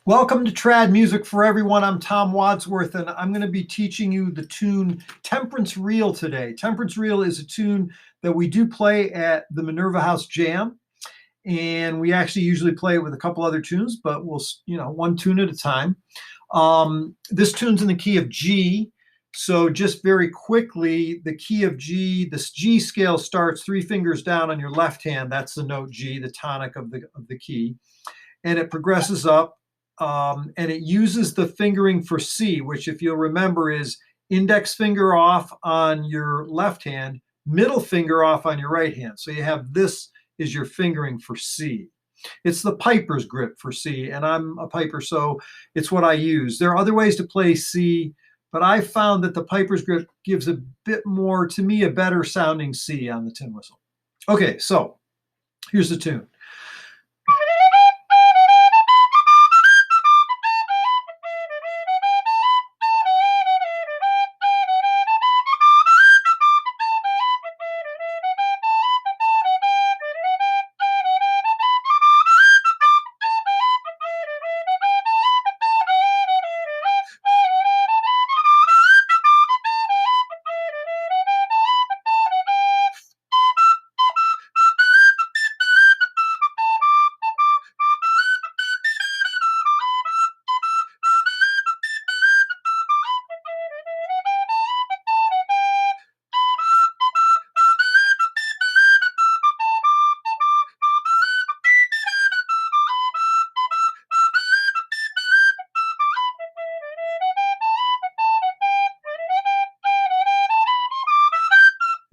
Welcome to Trad Music for Everyone. I'm Tom Wadsworth, and I'm going to be teaching you the tune Temperance Reel today. Temperance Reel is a tune that we do play at the Minerva House Jam, and we actually usually play it with a couple other tunes, but we'll, one tune at a time. This tune's in the key of G, so just very quickly, the key of G, this G scale starts 3 fingers down on your left hand. That's the note G, the tonic of the key, and it progresses up. And it uses the fingering for C, which, if you'll remember, is index finger off on your left hand, middle finger off on your right hand. So you have this is your fingering for C. It's the piper's grip for C, and I'm a piper, so it's what I use. There are other ways to play C, but I found that the piper's grip gives a bit more, to me, a better sounding C on the tin whistle. Okay, so here's the tune.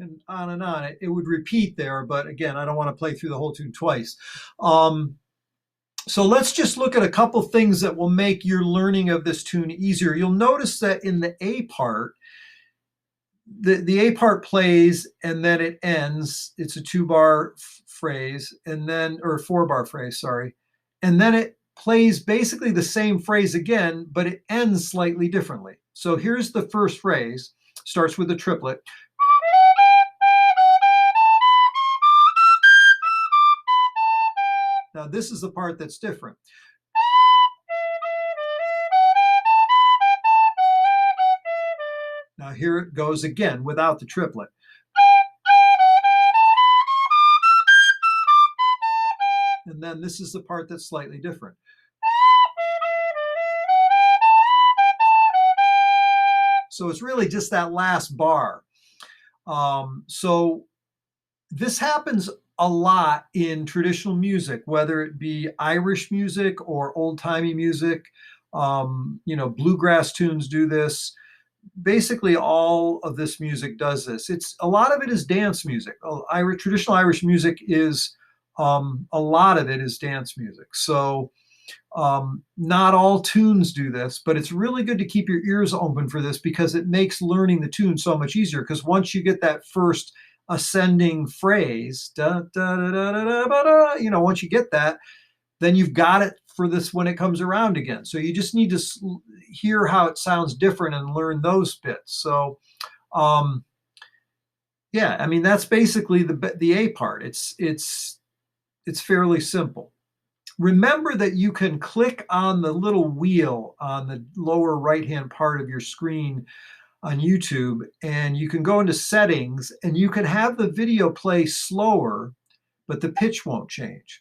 And on and on. It would repeat there, but again, I don't want to play through the whole tune twice. So let's just look at a couple things that will make your learning of this tune easier. You'll notice that in the A part, the A part plays and then it ends. It's a 2-bar phrase, and then, or 4-bar phrase, sorry. And then it plays basically the same phrase again, but it ends slightly differently. So here's the first phrase, starts with a triplet. Now, this is the part that's different. Now, here it goes again without the triplet. And then this is the part that's slightly different. So it's really just that last bar. So this happens a lot in traditional music, whether it be Irish music or old-timey music. Bluegrass tunes do this. Basically, all of this music does this. A lot of it is dance music. Traditional Irish music is a lot of it is dance music. So not all tunes do this, but it's really good to keep your ears open for this because it makes learning the tune so much easier. Because once you get that first ascending phrase, da, da, da, da, da, da, da, once you get that, then you've got it for this when it comes around again. So you just need to hear how it sounds different and learn those bits. So, yeah, I mean, that's basically the A part. It's fairly simple. Remember that you can click on the little wheel on the lower right-hand part of your screen on YouTube, and you can go into settings, and you can have the video play slower, but the pitch won't change.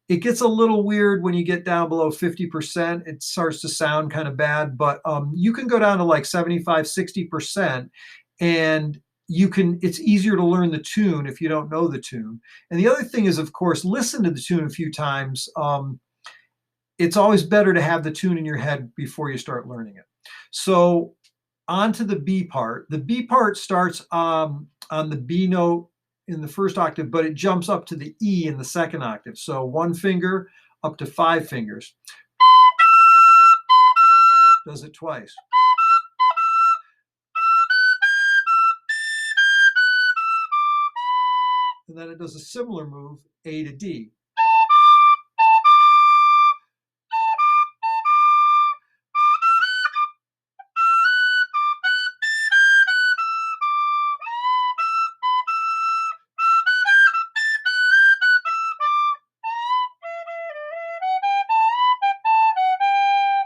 It gets a little weird when you get down below 50%. It starts to sound kind of bad, but you can go down to like 75, 60%, and it's easier to learn the tune if you don't know the tune. And the other thing is, of course, listen to the tune a few times. It's always better to have the tune in your head before you start learning it. So on to the B part. The B part starts on the B note in the first octave, but it jumps up to the E in the second octave. So 1 finger up to 5 fingers. Does it twice. And then it does a similar move, A to D.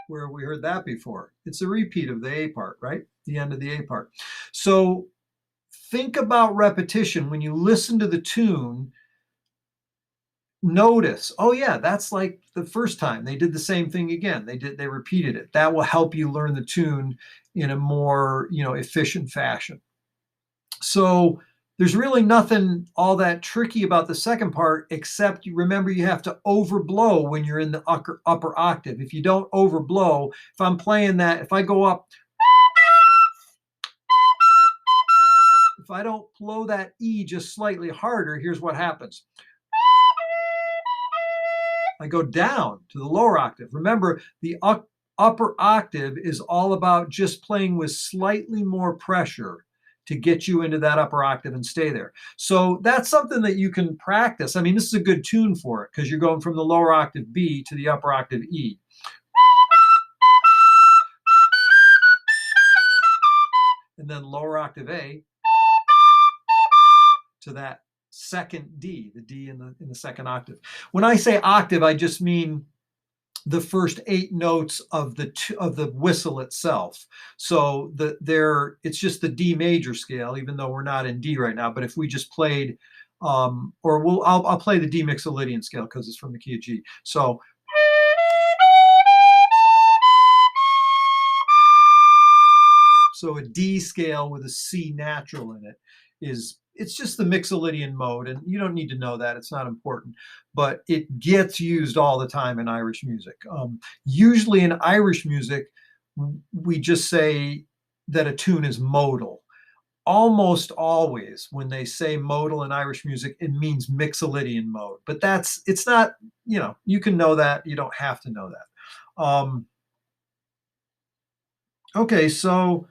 Where we heard that before. It's a repeat of the A part, right? The end of the A part. So think about repetition. When you listen to the tune, notice, oh yeah, that's like the first time they did the same thing again. They repeated it. That will help you learn the tune in a more, efficient fashion. So there's really nothing all that tricky about the second part, except you remember you have to overblow when you're in the upper octave. If you don't overblow, if I'm playing that, if I go up, if I don't blow that E just slightly harder, here's what happens. I go down to the lower octave. Remember, the upper octave is all about just playing with slightly more pressure to get you into that upper octave and stay there. So that's something that you can practice. I mean, this is a good tune for it because you're going from the lower octave B to the upper octave E. And then lower octave A to that second D, the D in the second octave. When I say octave, I just mean the first 8 notes of the whistle itself. So it's just the D major scale, even though we're not in D right now. But if we just played, I'll play the D Mixolydian scale because it's from the key of G. So a D scale with a C natural in it it's just the Mixolydian mode, and you don't need to know that. It's not important, but it gets used all the time in Irish music. Usually in Irish music, we just say that a tune is modal. Almost always when they say modal in Irish music, it means Mixolydian mode, but it's not, you can know that. You don't have to know that. Okay, so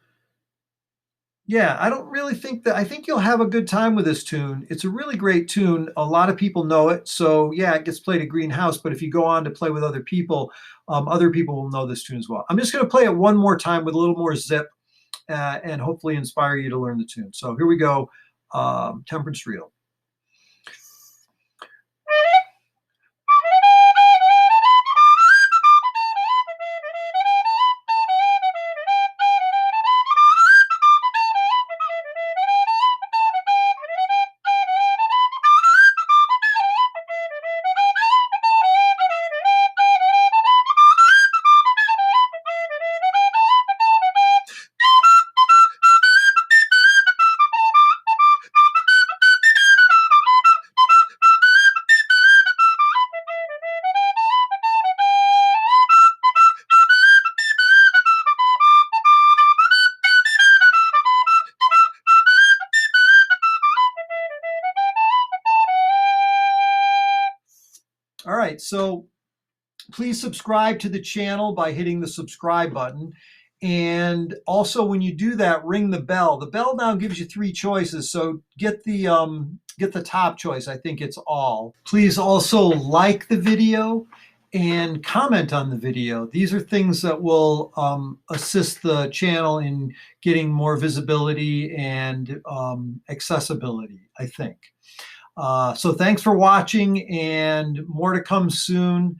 yeah, I don't really think I think you'll have a good time with this tune. It's a really great tune. A lot of people know it. So yeah, it gets played at Greenhouse, but if you go on to play with other people will know this tune as well. I'm just going to play it one more time with a little more zip and hopefully inspire you to learn the tune. So here we go, Temperance Reel. All right, so please subscribe to the channel by hitting the subscribe button. And also when you do that, ring the bell. The bell now gives you 3 choices, so get the top choice. I think it's all. Please also like the video and comment on the video. These are things that will assist the channel in getting more visibility and accessibility, I think. So thanks for watching, and more to come soon.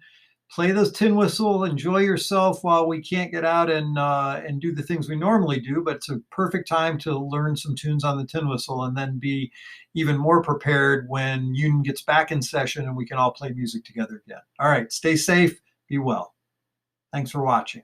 Play those tin whistle, enjoy yourself while we can't get out and do the things we normally do, but it's a perfect time to learn some tunes on the tin whistle and then be even more prepared when Union gets back in session and we can all play music together again. All right, stay safe, be well. Thanks for watching.